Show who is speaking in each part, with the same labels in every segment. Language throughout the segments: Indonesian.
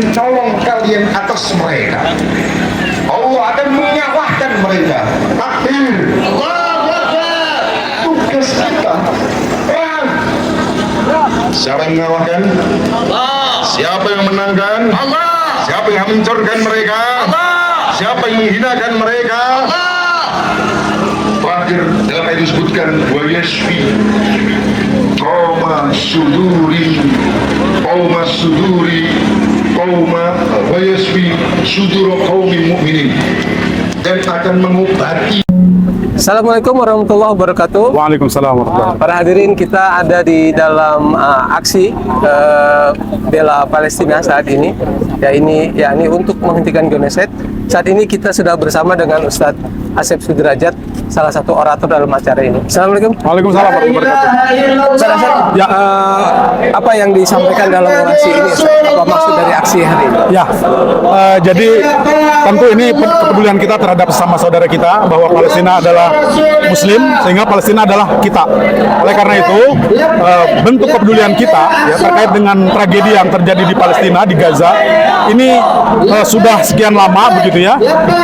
Speaker 1: mencolong kalian atas mereka. Allah akan menyawahkan mereka. Takbir. Allahu Akbar. Tugas kita perang. Siapa yang mengalahkan? Allah. Siapa yang menangkan? Allah. Siapa yang hancurkan mereka? Allah. Siapa yang menghinakan mereka? Allah. Terakhir dalam ayat disebutkan wa yashfi qauma suduri qauma wa yashfi sudur qaumin mu'minin, dan akan mengobati.
Speaker 2: Assalamualaikum warahmatullahi wabarakatuh.
Speaker 3: Waalaikumsalam warahmatullahi wabarakatuh.
Speaker 2: Para hadirin, kita ada di dalam aksi bela Palestina saat ini. Ini untuk menghentikan genosid. Saat ini kita sudah bersama dengan Ustadz Asep Sudrajat, salah satu orator dalam acara ini. Assalamualaikum.
Speaker 3: Waalaikumsalam warahmatullahi wabarakatuh.
Speaker 2: Ustadz Asep,
Speaker 3: Ya,
Speaker 2: apa yang disampaikan dalam orasi ini, Ustadz? Apa maksud dari aksi hari ini?
Speaker 3: ya. Jadi tentu ini kepedulian kita terhadap sesama saudara kita, bahwa Palestina adalah Muslim, sehingga Palestina adalah kita. Oleh karena itu, bentuk kepedulian kita ya, terkait dengan tragedi yang terjadi di Palestina, di Gaza, ini sudah sekian lama begitu ya.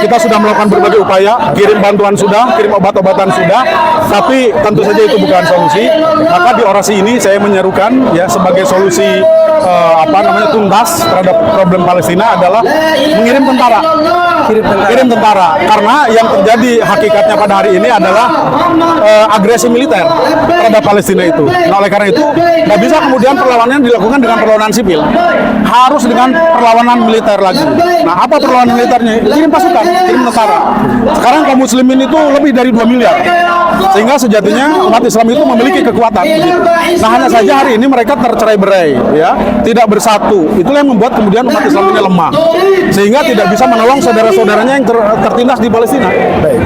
Speaker 3: Kita sudah melakukan berbagai upaya, kirim bantuan sudah, kirim obat-obatan sudah, tapi tentu saja itu bukan solusi. Maka di orasi ini saya menyerukan ya, sebagai solusi tuntas terhadap problem Palestina adalah mengirim tentara. Kirim tentara, karena yang terjadi hakikatnya pada hari ini adalah agresi militer terhadap Palestina itu. Nah, oleh karena itu nggak bisa kemudian perlawanan dilakukan dengan perlawanan sipil, harus dengan perlawanan militer lagi. Nah, apa perlawanan militernya? Kirim pasukan, kirim tentara. Sekarang kaum muslimin itu lebih dari 2 miliar, sehingga sejatinya umat Islam itu memiliki kekuatan begitu. Nah, hanya saja hari ini mereka tercerai-berai ya, tidak bersatu. Itulah yang membuat kemudian umat Islam ini lemah, sehingga tidak bisa menolong saudara-saudaranya yang tertindas di Palestina.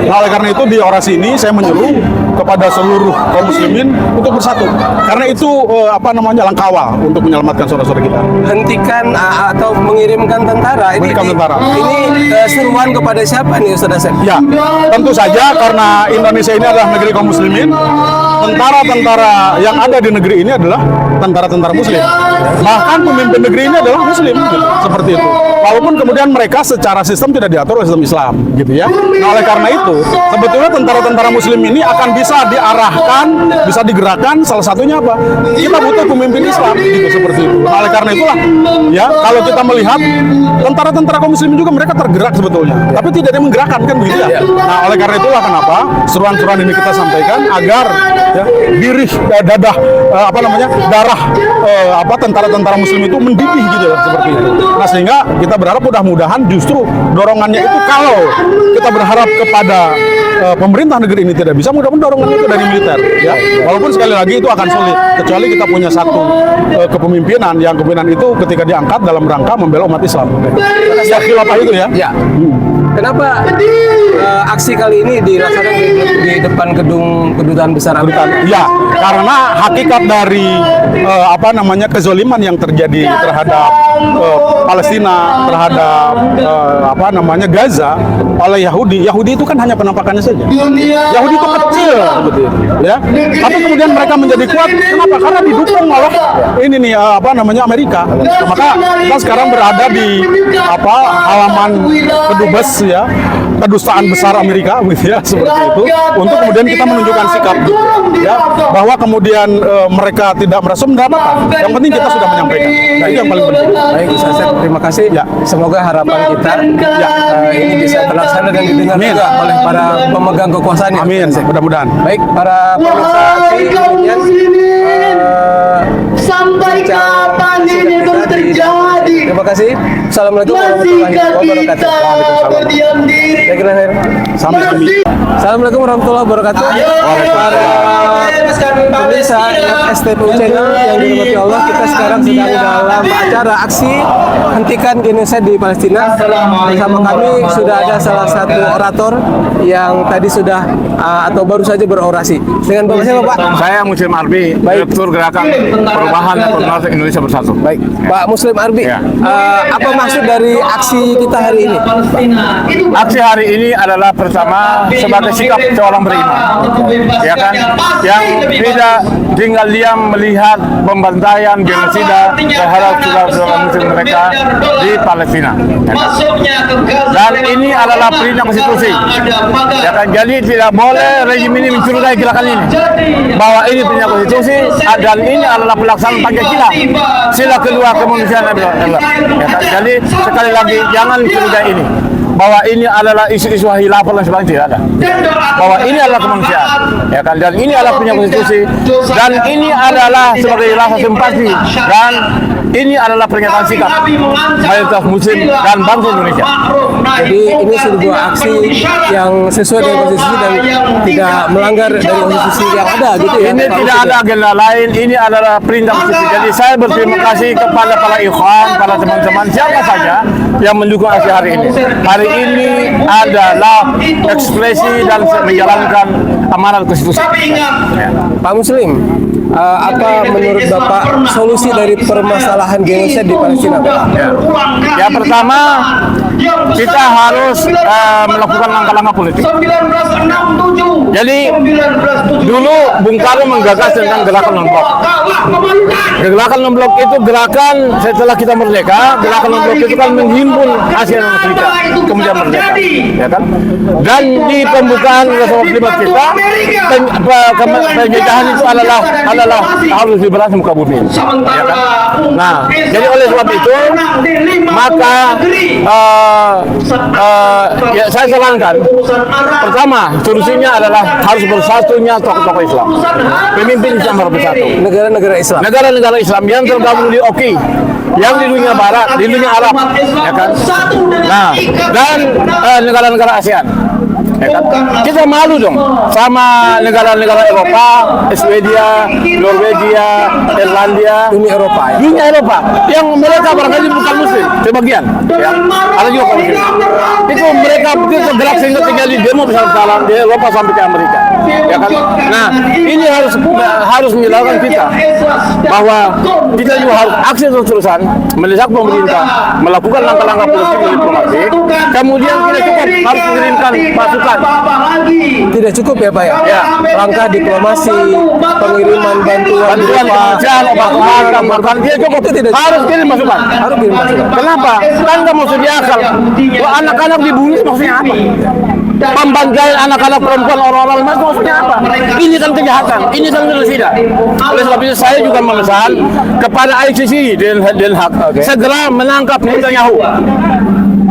Speaker 3: Nah, oleh karena itu di orasi ini saya menyuruh kepada seluruh kaum muslimin untuk bersatu, karena itu langkah awal untuk menyelamatkan saudara-saudara kita.
Speaker 2: Hentikan atau mengirimkan tentara ini. Ini seruan kepada siapa nih, Ustaz Asep?
Speaker 3: Ya, tentu saja karena Indonesia ini adalah negeri kaum muslimin, tentara-tentara yang ada di negeri ini adalah tentara-tentara muslim. Bahkan pemimpin negeri ini adalah muslim, gitu, seperti itu. Walaupun kemudian mereka secara sistem tidak diatur oleh sistem Islam, gitu ya. Nah, oleh karena itu, sebetulnya tentara-tentara muslim ini akan bisa diarahkan, bisa digerakkan. Salah satunya apa? Kita butuh pemimpin Islam, gitu, seperti itu. Nah, oleh karena itulah, ya, kalau kita melihat tentara-tentara kaum muslim juga mereka tergerak sebetulnya, tapi tidak ada yang menggerakkan, kan begitu ya. Nah, oleh karena itulah kenapa seruan-seruan ini kita sampaikan agar ya, darah tentara-tentara muslim itu mendidih, gitu ya, seperti itu. Nah, sehingga kita berharap mudah-mudahan justru dorongannya itu, kalau kita berharap kepada pemerintah negeri ini tidak bisa, mudah-mudahan dorongannya itu dari militer ya. Walaupun sekali lagi itu akan sulit, kecuali kita punya satu kepemimpinan yang kepemimpinan itu ketika diangkat dalam rangka membela umat Islam. Ya, khilafah itu ya.
Speaker 2: Ya. Kenapa aksi kali ini dilaksanakan di depan gedung kedutaan besar Amerika?
Speaker 3: Ya, karena hakikat dari kezoliman yang terjadi terhadap Palestina, terhadap Gaza oleh Yahudi. Yahudi itu kan hanya penampakannya saja. Yahudi itu kecil, betul, ya. Tapi kemudian mereka menjadi kuat. Kenapa? Karena didukung oleh Amerika. Maka kita sekarang berada di halaman kedubes ya, kedustaan besar Amerika, gitu ya, seperti itu, untuk kemudian kita menunjukkan sikap, gitu, ya, bahwa kemudian mereka tidak merasa mendapatkan. Yang penting kita sudah menyampaikan. Nah, itu yang paling penting.
Speaker 2: Baik, Ustaz Asep, terima kasih.
Speaker 3: Ya.
Speaker 2: Semoga harapan kita ini bisa terlaksana dan didengar juga oleh para pemegang kekuasaan.
Speaker 3: Amin. Mudah-mudahan.
Speaker 2: Baik, para pemirsa aksi, kemudian
Speaker 4: sampai kapan ini terus terjadi?
Speaker 2: Terima kasih. Assalamualaikum warahmatullahi wabarakatuh.
Speaker 4: Berdiam diri.
Speaker 2: Assalamualaikum warahmatullahi wabarakatuh. Para pemirsa STPU Channel yang dirahmati Allah, kita sekarang sedang dalam acara aksi hentikan genosid di Palestina. Bersama kami sudah ada salah satu orator yang tadi sudah atau baru saja berorasi. Dengan Bapak siapa, Pak?
Speaker 5: Saya Muslim Arbi, Direktur Gerakan Perubahan dan Pemerintah Indonesia Bersatu.
Speaker 2: Baik, Pak Muslim Arbi.
Speaker 5: Ya.
Speaker 2: Apa maksud dari aksi kita hari ini?
Speaker 5: Aksi hari ini adalah bersama sebagai sikap seorang beriman, ya kan, yang tidak tinggal diam melihat pembantaian genosida terhadap saudara-saudara muslim mereka di Palestina, ya kan? Dan ini adalah perintah konstitusi, ya kan, jadi tidak boleh rejim ini mencurigai gerakan ini bahwa ini perintah konstitusi dan ini adalah pelaksanaan Pancasila, sila kedua kemanusiaan, ya kan? Jadi sekali lagi jangan curigai ini bahwa ini adalah isu-isu khilafah dan sebagainya, tidak ada. Bahwa ini adalah kemanusiaan, ya kan, dan ini adalah punya konstitusi, dan ini adalah sebagai rasa simpati, dan ini adalah pernyataan sikap mayoritas muslim dan bangsa Indonesia.
Speaker 2: Jadi ini sebuah aksi yang sesuai dengan konstitusi dan tidak melanggar dari konstitusi yang ada gitu ya.
Speaker 5: Ini tidak ada agenda lain, ini adalah perintah konstitusi. Jadi saya berterima kasih kepada para ikhwan, para teman-teman siapa saja yang mendukung aksi hari ini. Hari ini adalah ekspresi dan menjalankan amanat konstitusi.
Speaker 2: Pak Muslim, apa menurut Bapak solusi dari permasalahan genosida di Palestina?
Speaker 5: Ya, pertama kita harus melakukan langkah-langkah politik. Jadi dulu Bung Karno menggagas tentang gerakan non-blok. Gerakan non-blok itu gerakan setelah kita merdeka. Gerakan non-blok itu kan menghimpun Asia dan Afrika kemudian merdeka, ya kan? Dan di pembukaan Resolve 5 kita, penjajahan itu adalah harus diberantas muka bumi, ya kan? Nah, jadi oleh sebab itu maka ya saya sarankan pertama solusinya adalah harus bersatunya tokoh-tokoh Islam, pemimpin Islam harus bersatu. Negara-negara Islam yang tergabung di OKI, yang di dunia Barat, di dunia Arab, ya kan? Nah, dan negara-negara ASEAN, ya kan? Kita malu dong sama negara-negara Eropa, Swedia, Norwegia, Irlandia,
Speaker 2: Dunia Eropa ya?
Speaker 5: dunia Eropa yang mereka barangkali bukan muslim sebagian, ya, ada juga kaum muslim. Itu mereka bergerak sehingga terjadi demo besar-besaran di Eropa sampai ke Amerika, ya kan? Nah, ini harus menyelamatkan kita bahwa kita juga harus aksi terus-terusan mendesak pemerintah melakukan langkah-langkah politik dan diplomasi. Kemudian tidak cukup harus mengirimkan pasukan.
Speaker 2: Tidak cukup ya Pak ya?
Speaker 5: Ya.
Speaker 2: Langkah diplomasi, pengiriman bantuan
Speaker 5: kemanusiaan, obat-obatan, tidak cukup. Harus kirim pasukan. Kenapa? Kan nggak mau sedia akal. Wah, anak-anak dibunuh maksudnya apa? Pembantaian anak-anak perempuan, orang-orang emas maksudnya apa? Ini kan kejahatan, ini kan genosida. Oleh sebab itu saya juga memesan kepada ICC Den Haag segera menangkap Netanyahu.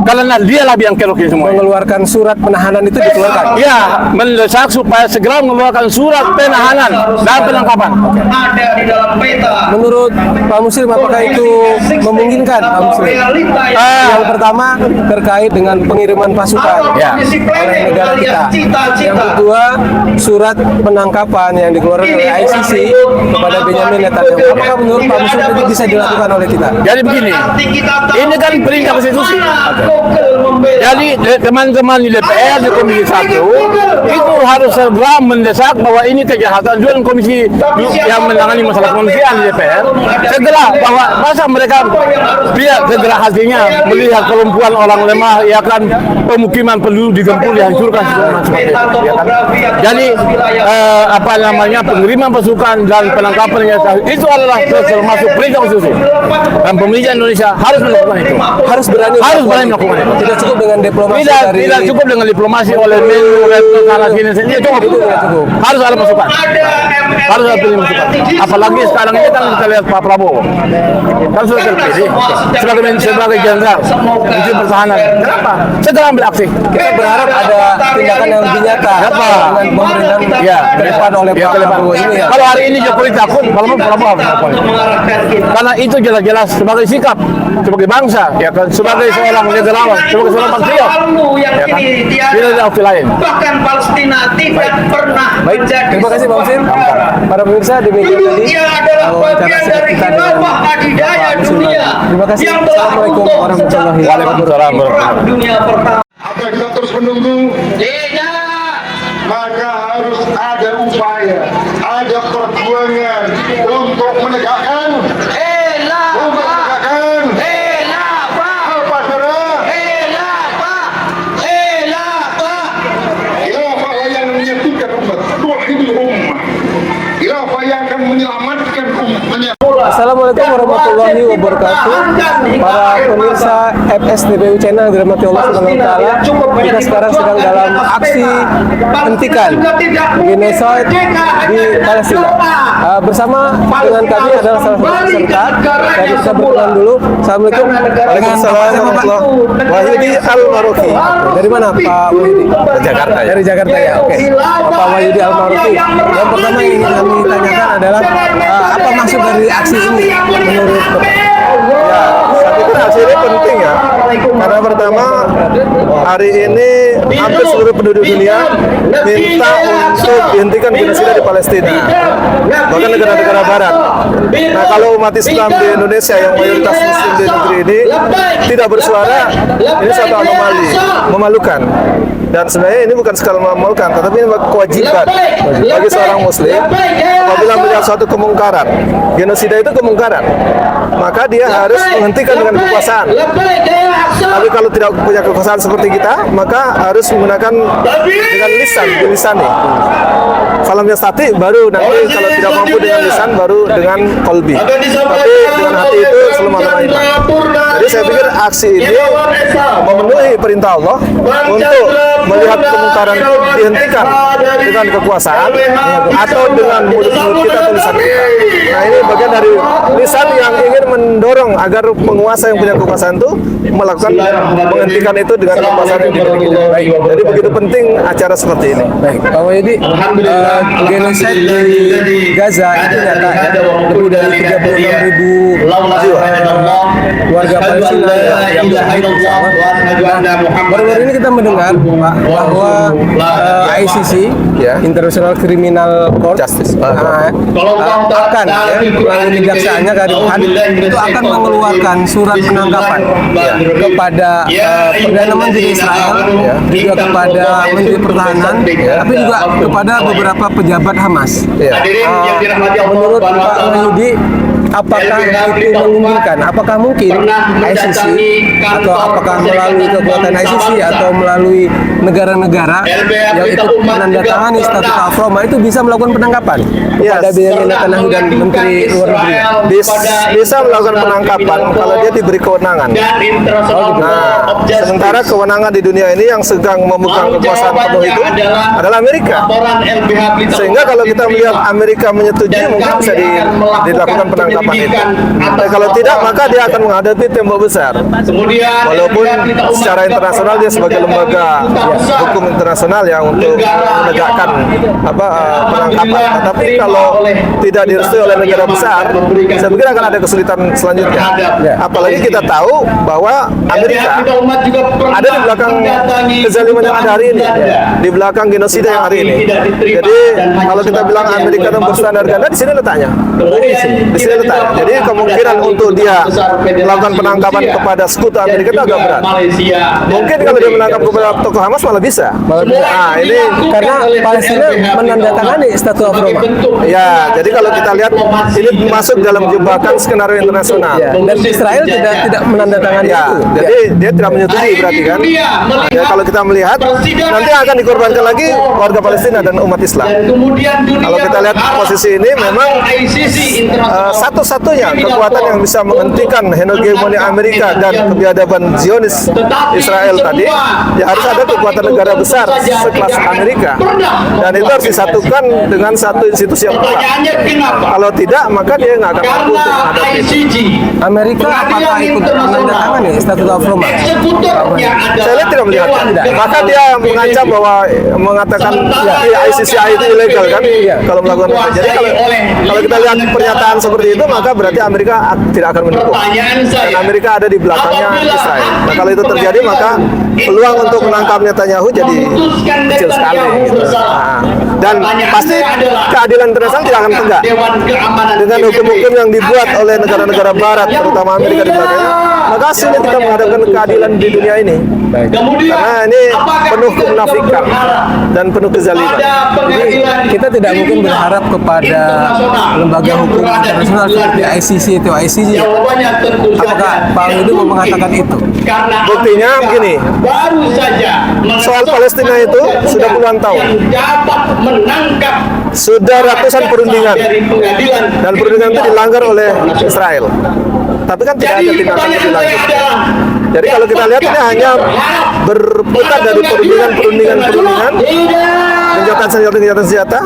Speaker 5: Karena dialah yang kerokin semua.
Speaker 2: mengeluarkan surat penahanan itu dikeluarkan.
Speaker 5: Ya, mendesak supaya segera mengeluarkan surat penahanan dan penangkapan.
Speaker 2: Menurut Pak Muslim, apakah itu memungkinkan Pak Muslim? Yang pertama terkait dengan pengiriman pasukan
Speaker 5: Ya.
Speaker 2: oleh negara kita. Yang kedua, surat penangkapan yang dikeluarkan oleh ICC kepada Benjamin Netanyahu. Apakah menurut Pak Muslim itu bisa dilakukan oleh kita?
Speaker 5: Jadi begini, ini kan perintah konstitusi. Jadi teman-teman di DPR di Komisi 1 itu harus segera mendesak bahwa ini kejahatan juga komisi yang menangani masalah kemanusiaan di DPR segera bahwa masa mereka dia segera hasilnya melihat perempuan orang lemah, ya kan, pemukiman penduduk digempur dihancurkan seperti itu, ya kan? Jadi apa namanya pengiriman pasukan dan penangkapan itu adalah termasuk perintah konstitusi dan pemerintah Indonesia harus melakukan itu, harus berani melakukan itu.
Speaker 2: Tidak cukup dengan diplomasi
Speaker 5: Tidak cukup dengan diplomasi oleh Menlu, sana sini saja cukup. Harus ada masukan. Harus ada pilih masukan. Apalagi sekarang ini kan kita lihat Pak Prabowo kan sudah terpilih sebagai jenderal Menteri Pertahanan. Kenapa? Segera ambil aksi.
Speaker 2: Kita berharap ada tindakan yang lebih nyata dengan pemerintahan ke depan oleh Pak Prabowo ini ya.
Speaker 5: Kalau hari ini Jokowi takut, malam Prabowo harus takut. Karena itu jelas-jelas sebagai sikap, sebagai bangsa, ya kan, sebagai seorang negarawan, sebagai seorang patriot, ya kan, tidak ada opsi lain.
Speaker 4: Bahkan Palestina tidak pernah
Speaker 2: Baik, terima kasih Pak Muslim. Para pemirsa, demikian tadi wawancara singkat kita dengan Pak Muslim. Terima kasih. Assalamualaikum warahmatullahi wabarakatuh.
Speaker 4: dunia pertama.
Speaker 1: Apa kita terus menunggu? Maka harus ada upaya, ada perjuangan untuk menegakkan
Speaker 2: warahmatullahi wabarakatuh. Para pemirsa FSTPU Channel yang dirahmati Allah Subhanahu wa taala, kita sekarang sedang dalam aksi hentikan genocide di Palestina. Bersama dengan kami adalah salah satu peserta. Dan kita berkenalan dulu. Assalamualaikum.
Speaker 6: Waalaikumsalam warahmatullahi wabarakatuh. Wahyudi Al-Maroki.
Speaker 2: Dari mana Pak Wahyudi?
Speaker 6: Jakarta ya.
Speaker 2: Dari Jakarta ya. Oke. Pak Wahyudi Al-Maroki. Yang pertama yang ingin kami tanyakan adalah apa maksud dari aksi ini menurut Bapak?
Speaker 6: Ya, saya pikir aksi ini penting ya. Karena pertama, hari ini hampir seluruh penduduk dunia minta untuk dihentikan genosida di Palestina, bahkan negara-negara Barat. Nah, kalau umat Islam di Indonesia yang mayoritas Muslim di negeri ini tidak bersuara, ini satu anomali, memalukan. Dan sebenarnya ini bukan sekali memalukan, tetapi ini kewajiban bagi seorang Muslim apabila melihat suatu kemungkaran. Genosida itu kemungkaran, maka dia harus menghentikan dengan kekuasaan. Tapi kalau tidak punya kekuasaan seperti kita, maka harus menggunakan dengan lisani. Falam yastati, baru nanti kalau tidak mampu dengan lisan, baru dengan kolbi. Tapi dengan hati itu selama-lamanya. Jadi saya pikir aksi ini memenuhi perintah Allah untuk melihat kemungkaran dihentikan dengan kekuasaan atau dengan mulut-mulut kita atau lisan kita. Nah, ini bagian dari lisan yang ingin mendorong agar penguasa yang punya kekuasaan itu melakukan menghentikan itu dengan kekuasaan yang dimiliki. Jadi begitu penting acara seperti ini.
Speaker 2: Baik, Pak Wahyudi, genocide di Gaza itu nyata ya, lebih dari 36.000 warga Palestina yang berhidup bersama. Baru-baru ini kita mendengar Pak, bahwa ICC, International Criminal Court,
Speaker 6: Justice,
Speaker 2: akan melalui kejaksaannya Karim Khan itu akan mengeluarkan surat penangkapan kepada Perdana Menteri Israel, juga kepada Menteri Pertahanan, tapi juga kepada beberapa pejabat Hamas. Menurut Pak Wahyudi, apakah itu memungkinkan? Apakah mungkin ICC atau apakah melalui kekuatan ICC atau melalui negara-negara yang ikut menandatangani Statut Al-Roma itu bisa melakukan penangkapan kepada Benjamin Netanyahu dan Menteri Luar Negeri?
Speaker 6: Bisa melakukan penangkapan kalau dia diberi kewenangan. Nah, sementara kewenangan di dunia ini yang sedang memegang kekuasaan penuh itu adalah Amerika. Sehingga kalau kita melihat Amerika menyetujui, mungkin bisa dilakukan penangkapan itu. Tapi kalau tidak, maka dia akan menghadapi tembok besar. Walaupun secara internasional dia sebagai lembaga hukum internasional yang untuk menegakkan penangkapan. Tapi kalau tidak direstui oleh negara besar, saya pikir akan ada kesulitan selanjutnya. Apalagi kita tahu bahwa Amerika ada di belakang kezaliman yang ada hari ini, di belakang genosida yang hari ini. Jadi kalau kita bilang Amerika itu berstandar ganda, di sini letaknya. Di sini letaknya. Jadi kemungkinan untuk dia melakukan penangkapan kepada sekutu Amerika itu agak berat. Mungkin kalau dia menangkap kepada tokoh Hamas malah bisa. Nah, ini
Speaker 2: Karena Palestina menandatangani Statut Al-Roma.
Speaker 6: ya, jadi kalau kita lihat ini masuk dalam jebakan skenario internasional.
Speaker 2: Dan Israel tidak menandatangani
Speaker 6: Ya,
Speaker 2: itu.
Speaker 6: jadi dia tidak menyetujui berarti kan. Ya, kalau kita melihat nanti akan dikorbankan lagi warga Palestina dan umat Islam. Kalau kita lihat posisi ini memang satu-satunya kekuatan yang bisa menghentikan hegemoni Amerika dan kebiadaban Zionis Israel tadi, ya harus ada kekuatan negara besar sekelas Amerika, dan itu harus disatukan dengan satu institusi yang kuat. Kalau tidak, maka dia nggak akan mampu untuk menghadapi itu.
Speaker 2: Amerika apakah ikut menandatangani Statut Al-Roma?
Speaker 6: Saya lihat tidak melihat. Maka dia mengancam bahwa mengatakan ICC itu ilegal kan, kalau melakukan itu. Jadi kalau kita lihat pernyataan seperti itu, maka berarti Amerika tidak akan mendukung. Dan Amerika ada di belakangnya Israel. Nah, kalau itu terjadi, maka peluang untuk menangkap Netanyahu jadi kecil sekali. Gitu. Nah, dan pasti keadilan internasional tidak akan tegak dengan hukum-hukum yang dibuat oleh negara-negara Barat, terutama Amerika di belakangnya. Maka hasilnya kita menghadapkan keadilan di dunia ini. Karena ini penuh kemunafikan dan penuh kezaliman.
Speaker 2: Jadi kita tidak mungkin berharap kepada lembaga hukum internasional seperti ICC atau ICJ. Apakah Pak Wahyudi mau mengatakan itu?
Speaker 6: Buktinya begini, soal Palestina itu sudah puluhan tahun sudah ratusan perundingan dan perundingan itu dilanggar oleh Israel. Tapi kan tidak ada tindakan lebih lanjut. Jadi kalau kita lihat ini hanya berputar dari perundingan, gencatan senjata,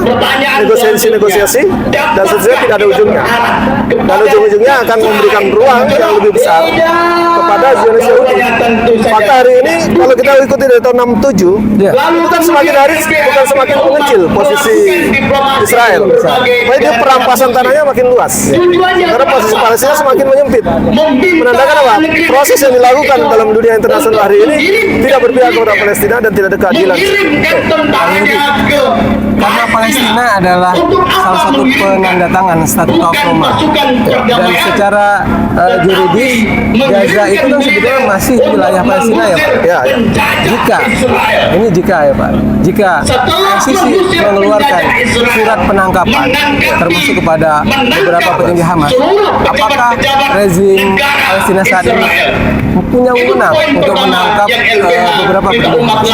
Speaker 6: negosiasi, dan seterusnya tidak ada ujungnya. Dan ujung-ujungnya akan memberikan ruang yang lebih besar kepada Zionis Yahudi. Maka hari ini kalau kita ikuti dari tahun 67, itu kan semakin hari bukan semakin mengecil posisi Israel. Baik dia perampasan tanahnya makin luas. Karena posisi Palestina semakin menyempit. Menandakan apa? Proses yang dilakukan dalam dunia internasional hari ini tidak berpihak kepada Palestina dan tidak ada keadilan.
Speaker 2: Karena Palestina adalah salah satu penandatangan Statut of Roma, dan secara juridis Gaza itu kan sebetulnya masih wilayah Palestina ya Pak.
Speaker 6: Ya.
Speaker 2: Jika ya Pak, jika ICC mengeluarkan surat penangkapan termasuk kepada beberapa petinggi Hamas, apakah rezim Palestina saat ini punya wewenang untuk menangkap beberapa petinggi Hamas?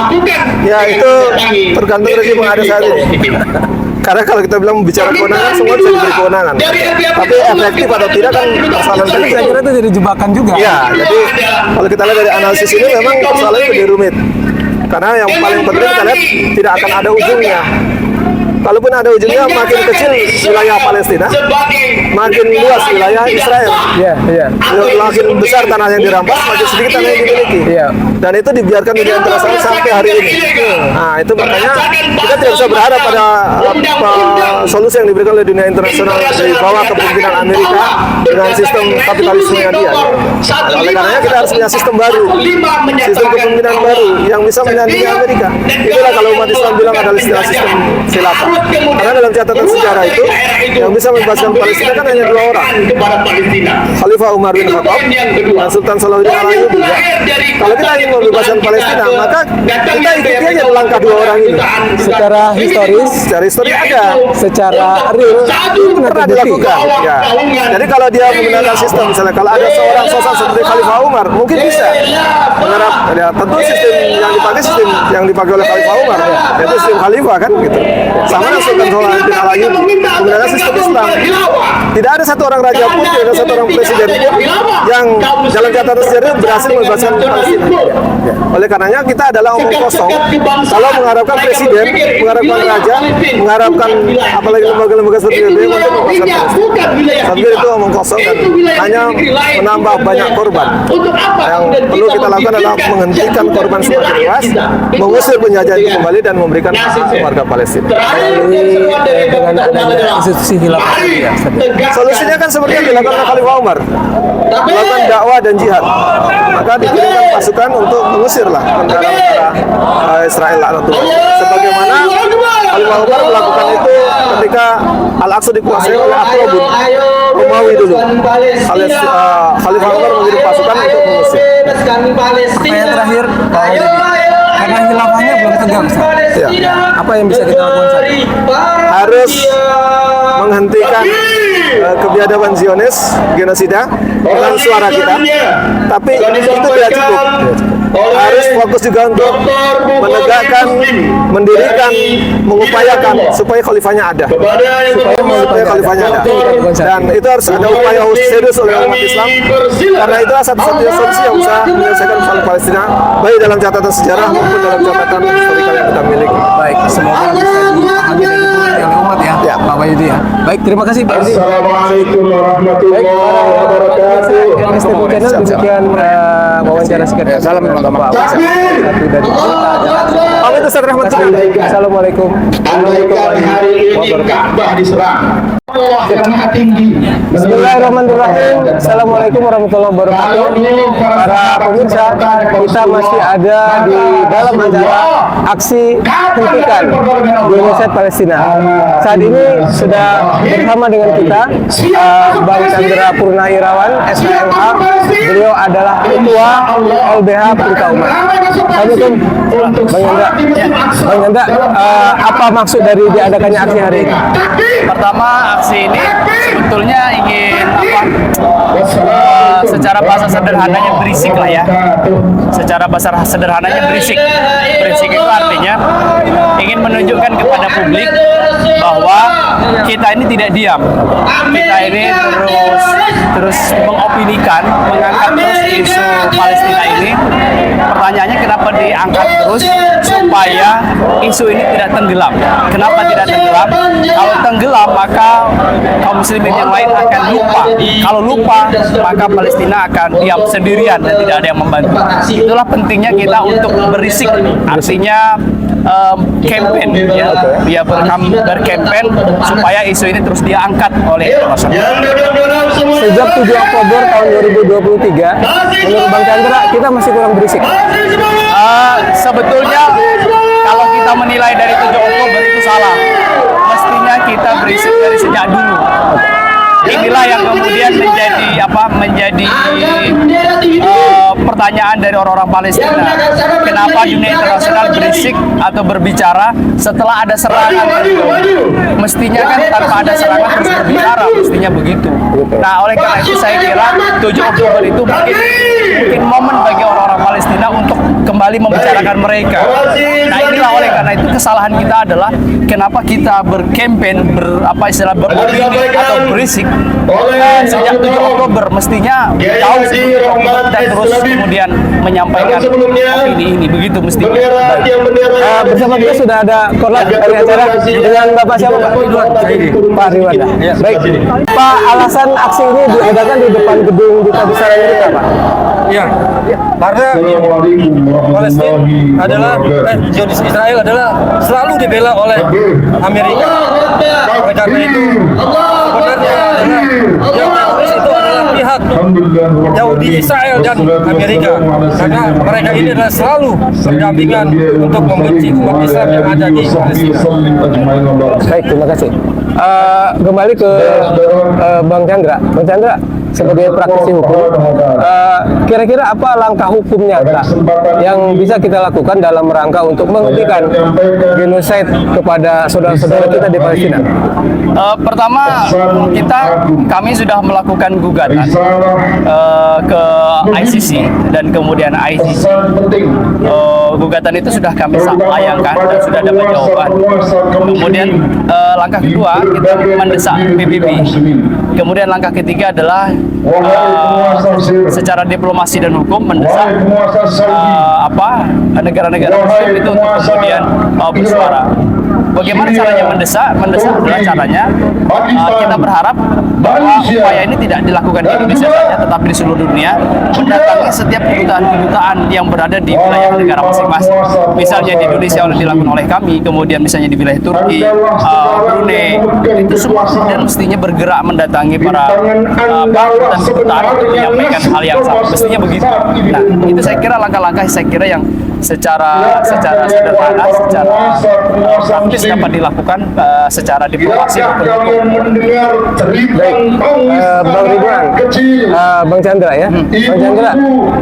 Speaker 6: Ya itu tergantung rezim yang ada saat ini. Karena kalau kita bilang bicara kewenangan, semua bisa diberi kewenangan. Tapi efektif atau tidak kan persoalan
Speaker 2: Saya
Speaker 6: berikutnya.
Speaker 2: kira itu jadi jebakan juga.
Speaker 6: Ya, jadi kalau kita lihat dari analisis ini memang persoalannya lebih rumit. Karena yang paling penting kita lihat tidak akan ada ujungnya. Kalaupun ada ujungnya, makin kecil wilayah Palestina, makin luas wilayah Israel.
Speaker 2: Iya.
Speaker 6: Makin besar tanah yang dirampas, makin sedikit tanah yang dimiliki.
Speaker 2: Iya.
Speaker 6: Dan itu dibiarkan di internasional sampai hari ini. Nah, itu makanya kita tidak bisa berharap pada solusi yang diberikan oleh dunia internasional di bawah kepemimpinan Amerika dengan sistem kapitalisme yang dia. Oleh karenanya kita harus punya sistem baru, sistem kepemimpinan baru yang bisa menyandingi Amerika. Itulah kalau umat Islam bilang adalah istilah sistem khilafah. Karena dalam catatan sejarah itu yang bisa membebaskan Palestina kan hanya 2 orang, Khalifah Umar bin Khattab dan Sultan Salahuddin Al-Ayyubi. Kalau kita ingin membebaskan Palestina, maka kita ikuti aja langkah 2 orang ini.
Speaker 2: Secara historis ada, secara real itu
Speaker 6: Pernah dilakukan. Ya. Jadi kalau dia menggunakan sistem, misalnya kalau ada seorang sosok seperti Khalifah Umar, mungkin bisa mengharap. Ya, tentu sistem yang dipakai oleh Khalifah Umar, yaitu sistem Khalifah kan gitu. Sama dengan Sultan Salahuddin Al-Ayyubi menggunakan sistem Islam. Tidak ada satu orang raja pun, tidak ada satu orang presiden pun yang dalam catatan sejarah berhasil membebaskan Palestina. Oleh karenanya kita adalah omong kosong kalau mengharapkan presiden, mengharapkan raja, mengharapkan apalagi lembaga-lembaga seperti PBB untuk membebaskan Palestina. Saya pikir itu omong kosong dan hanya menambah banyak korban. Yang perlu kita lakukan adalah menghentikan korban semakin luas, mengusir penjajah itu kembali dan memberikan hak warga Palestina.
Speaker 2: dengan adanya institusi khilafah ini ya.
Speaker 6: Solusinya kan seperti yang dilakukan oleh Khalifah Umar, melakukan dakwah dan jihad. Maka dikirimkan pasukan untuk mengusirlah tentara Israel laknatullah. Sebagaimana Khalifah Umar melakukan itu ketika Al-Aqsa dikuasai oleh Akrobin Romawi dulu. Khalifah Umar mengirim pasukan untuk mengusir.
Speaker 2: Yang terakhir, Pak Haji, karena khilafahnya belum tegak, Ustaz.
Speaker 6: Ya.
Speaker 2: Apa yang bisa kita lakukan saat ini?
Speaker 6: Harus menghentikan kebiadaban Zionis, genosida dengan suara kita. Tapi itu tidak cukup. Harus fokus juga untuk menegakkan, mendirikan, mengupayakan supaya khalifahnya ada. Supaya khalifahnya ada. Dan itu harus ada upaya serius oleh umat Islam. Karena itulah satu-satunya solusi yang bisa menyelesaikan masalah Palestina, baik dalam catatan sejarah maupun dalam catatan historikal yang kita miliki.
Speaker 2: Baik, semoga bisa dipahami dan dimengerti oleh umat ya, Pak Wahyudi ya. Baik, terima kasih Pak Wahyudi.
Speaker 1: Assalamualaikum warahmatullahi wabarakatuh.
Speaker 2: Yang STP Channel demikian wawancara singkat.
Speaker 5: Salam
Speaker 2: Bapak satu dari
Speaker 6: Amin. Ustaz Rahmat.
Speaker 2: Assalamualaikum
Speaker 1: Andaikan hari ini Ka'bah diserang, Allah yang maha tinggi.
Speaker 2: Bismillahirrahmanirrahim. Assalamualaikum warahmatullahi wabarakatuh. Para pemirsa, kita masih ada di dalam acara aksi hentikan genocide Palestina. Saat ini sudah bersama dengan kita Bang Chandra Purnairawan, SHMH. Beliau adalah ketua LBH Pelita Umat. Assalamualaikum Bang Yanda. Bang Yanda, apa maksud dari diadakannya aksi hari ini?
Speaker 7: Pertama, aksi ini sebetulnya ingin secara bahasa sederhananya berisik lah ya. Secara bahasa sederhananya berisik. Berisik itu artinya ingin menunjukkan kepada publik bahwa kita ini tidak diam. Kita ini terus mengopinikan, mengangkat terus isu Palestina ini. Pertanyaannya kenapa diangkat terus supaya isu ini tidak tenggelam. Kenapa tidak tenggelam? Kalau tenggelam maka kaum muslimin yang lain akan lupa. Kalau lupa maka Palestina akan diam sendirian dan tidak ada yang membantu. Itulah pentingnya kita untuk berisik. Artinya campaign ya, berkampanye supaya isu ini terus diangkat oleh masyarakat.
Speaker 2: Sejak 7 Oktober tahun 2023, menurut Bang Chandra kita masih kurang berisik.
Speaker 7: Sebetulnya kalau kita menilai dari 7 Oktober itu salah. Mestinya kita berisik dari sejak dulu. Inilah yang kemudian menjadi pertanyaan dari orang-orang Palestina. Kenapa dunia internasional berisik atau berbicara setelah ada serangan? Mestinya kan tanpa ada serangan terus berbicara, mestinya begitu. Nah, oleh karena itu saya kira 7 Oktober itu mungkin momen bagi orang-orang Palestina untuk kembali membicarakan mereka. Nah, inilah oleh karena itu kesalahan kita adalah kenapa kita berkampanye, beropini atau berisik sejak 7 Oktober. Mestinya tahu sebelum Oktober dan terus kemudian menyampaikan opini ini, begitu mestinya.
Speaker 2: Bersama kita sudah ada korlat dari acara dengan Bapak siapa Pak? Pak Ridwan. Baik. Pak, alasan aksi ini diadakan di depan gedung Duta Besar Amerika, Pak?
Speaker 8: Ya, karena Palestina adalah Zionis Israel adalah selalu dibela oleh Amerika. Oleh karena itu sebenarnya yang teroris itu adalah pihak Yahudi Israel dan Amerika, karena mereka ini adalah selalu berdampingan untuk membenci umat Islam yang ada di Palestina.
Speaker 2: Baik, terima kasih. Kembali ke Bang Chandra. Bang Chandra, sebagai praktisi hukum, kira-kira apa langkah hukum nyata yang bisa kita lakukan dalam rangka untuk menghentikan genosid kepada saudara-saudara kita di Palestina?
Speaker 7: Pertama, kami sudah melakukan gugatan ke ICC dan kemudian ICC. Gugatan itu sudah kami layangkan dan sudah dapat jawaban. Kemudian langkah kedua kita mendesak PBB. Kemudian langkah ketiga adalah secara diplomasi dan hukum mendesak negara-negara muslim itu untuk kemudian bersuara. Bagaimana caranya mendesak? Mendesak adalah caranya kita berharap bahwa upaya ini tidak dilakukan di Indonesia saja, tetapi di seluruh dunia, mendatangi setiap kedutaan-kedutaan yang berada di wilayah negara masing-masing. Misalnya di Indonesia dilakukan oleh kami, kemudian misalnya di wilayah Turki, Brunei, itu semua kemudian mestinya bergerak mendatangi para dan kedutaan untuk menyampaikan hal yang sama. Mestinya begitu. Nah, itu saya kira langkah-langkah yang secara sederhana, secara praktis dapat dilakukan secara diplomasi maupun
Speaker 2: Bang Ridwan, Bang Chandra ya. Bang Chandra,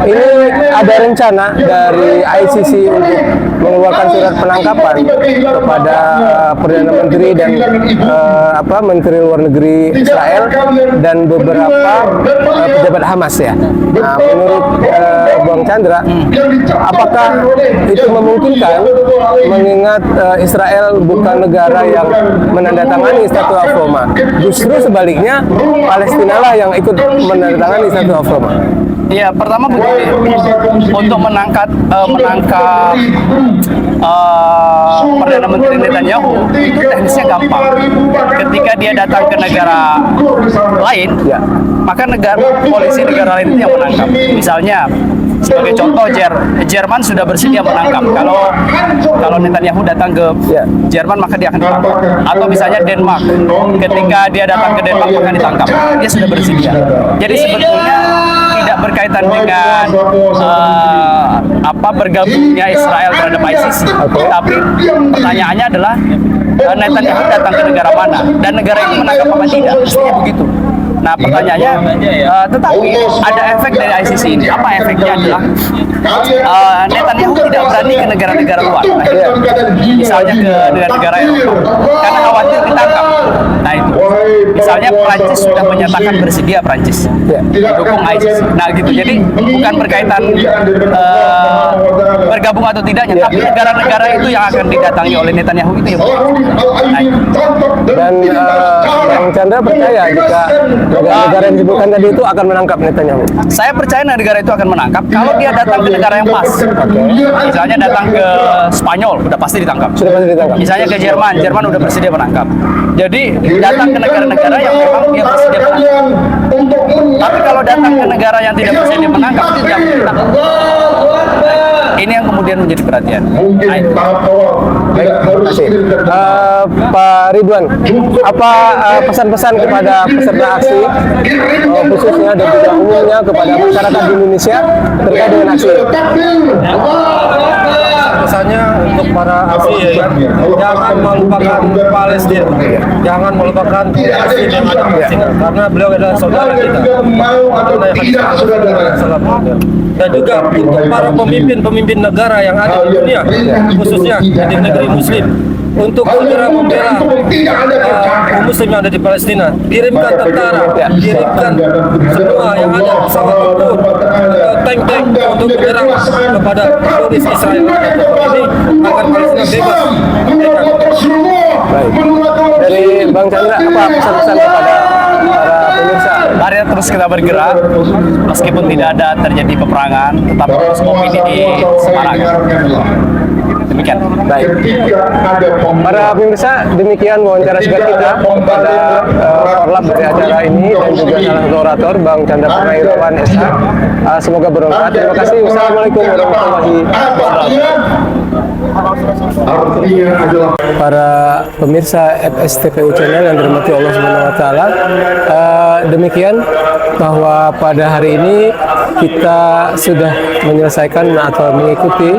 Speaker 2: ini ada rencana dari ICC untuk mengeluarkan surat penangkapan kepada Perdana Menteri dan Menteri Luar Negeri Israel dan beberapa pejabat Hamas ya. Nah, menurut Bang Chandra, apakah itu memungkinkan mengingat Israel bukan negara yang menandatangani Statute of Roma? Justru sebaliknya Palestina lah yang ikut menandatangani Statute of Roma.
Speaker 7: Ya, pertama begini, untuk menangkap Perdana Menteri Netanyahu itu teknisnya gampang. Ketika dia datang ke negara lain, maka polisi negara lain itu yang menangkap. Misalnya, sebagai contoh, Jerman sudah bersedia menangkap. Kalau Netanyahu datang ke Jerman, maka dia akan ditangkap. Atau misalnya Denmark, ketika dia datang ke Denmark maka ditangkap. Dia sudah bersedia. Jadi sebetulnya tidak berkaitan dengan bergabungnya Israel terhadap ICC. Tapi pertanyaannya adalah Netanyahu datang ke negara mana dan negara itu menangkap apa tidak? Mestinya begitu. Nah pertanyaannya, tetapi ada efek dari ICC ini. Apa efeknya adalah Netanyahu tidak berani ke negara-negara luar, misalnya ke negara-negara Eropa, karena khawatir ditangkap. Nah itu, misalnya Prancis sudah menyatakan bersedia Prancis didukung ISIS. Nah gitu, jadi bukan berkaitan bergabung atau tidaknya, tapi negara-negara itu yang akan didatangi oleh Netanyahu itu yang nah,
Speaker 2: Dan Bang Chandra percaya jika negara-negara yang disebutkan tadi itu akan menangkap Netanyahu?
Speaker 7: saya percaya negara itu akan menangkap kalau dia datang ke negara yang pas. Misalnya datang ke Spanyol, udah pasti ditangkap.
Speaker 2: Sudah pasti ditangkap.
Speaker 7: Misalnya ke Jerman, Jerman udah bersedia menangkap. Jadi datang ke negara-negara yang memang dia bersedia menangkap. Tapi kalau datang ke negara yang tidak bersedia menangkap, tidak menangkap. Ini yang kemudian menjadi perhatian.
Speaker 2: Pak Ridwan, apa pesan-pesan kepada peserta aksi, khususnya dan juga umumnya kepada masyarakat di Indonesia terkait dengan aksi?
Speaker 8: Pesannya untuk para aksi ya, jangan melupakan Palestina, jangan melupakan Palestina yang ada di Palestina, karena beliau adalah saudara kita. Dan juga untuk para pemimpin negara yang ada di dunia, khususnya di negeri Muslim, untuk segera membela kaum Muslim yang ada di Palestina, kirimkan tentara, kirimkan semua yang ada pesawat tempur, tank-tank untuk menyerang kepada teroris Israel ini agar Palestina bebas.
Speaker 2: Baik. Dari Bang Chandra, apa pesan-pesan kepada para pemirsa?
Speaker 7: Mari terus kita bergerak, meskipun tidak ada terjadi peperangan, tetap terus opini disemarakkan. Demikian.
Speaker 2: Baik. Para pemirsa, demikian wawancara singkat kita pada korlap dari acara ini dan juga salah satu orator Bang Chandra Purnawirawan SH. Semoga bermanfaat. Terima kasih. Wassalamualaikum warahmatullahi wabarakatuh. Para pemirsa FSTPU Channel yang dirahmati Allah Subhanahu wa taala, demikian bahwa pada hari ini kita sudah menyelesaikan atau mengikuti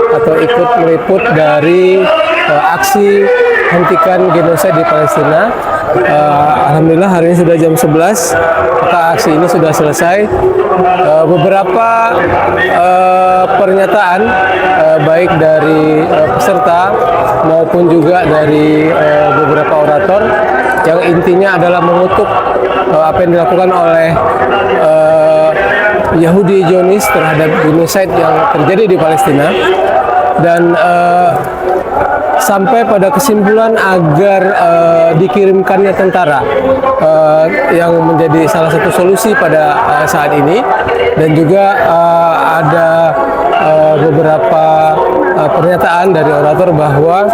Speaker 2: atau ikut meliput dari aksi hentikan genosida di Palestina. Alhamdulillah hari ini sudah jam 11, maka aksi ini sudah selesai. Beberapa pernyataan baik dari peserta maupun juga dari beberapa orator yang intinya adalah mengutuk apa yang dilakukan oleh Yahudi Zionis terhadap genocide yang terjadi di Palestina, dan sampai pada kesimpulan agar dikirimkannya tentara yang menjadi salah satu solusi pada saat ini. Dan juga ada beberapa pernyataan dari orator bahwa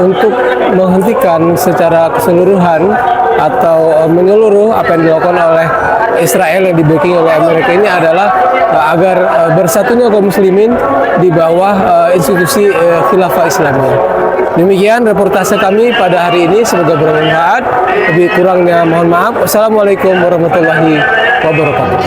Speaker 2: untuk menghentikan secara keseluruhan atau menyeluruh apa yang dilakukan oleh Israel yang di-backing oleh Amerika ini adalah agar bersatunya kaum muslimin di bawah institusi khilafah Islamiyah. Demikian reportase kami pada hari ini, semoga bermanfaat. Lebih kurangnya mohon maaf. Wassalamualaikum warahmatullahi wabarakatuh.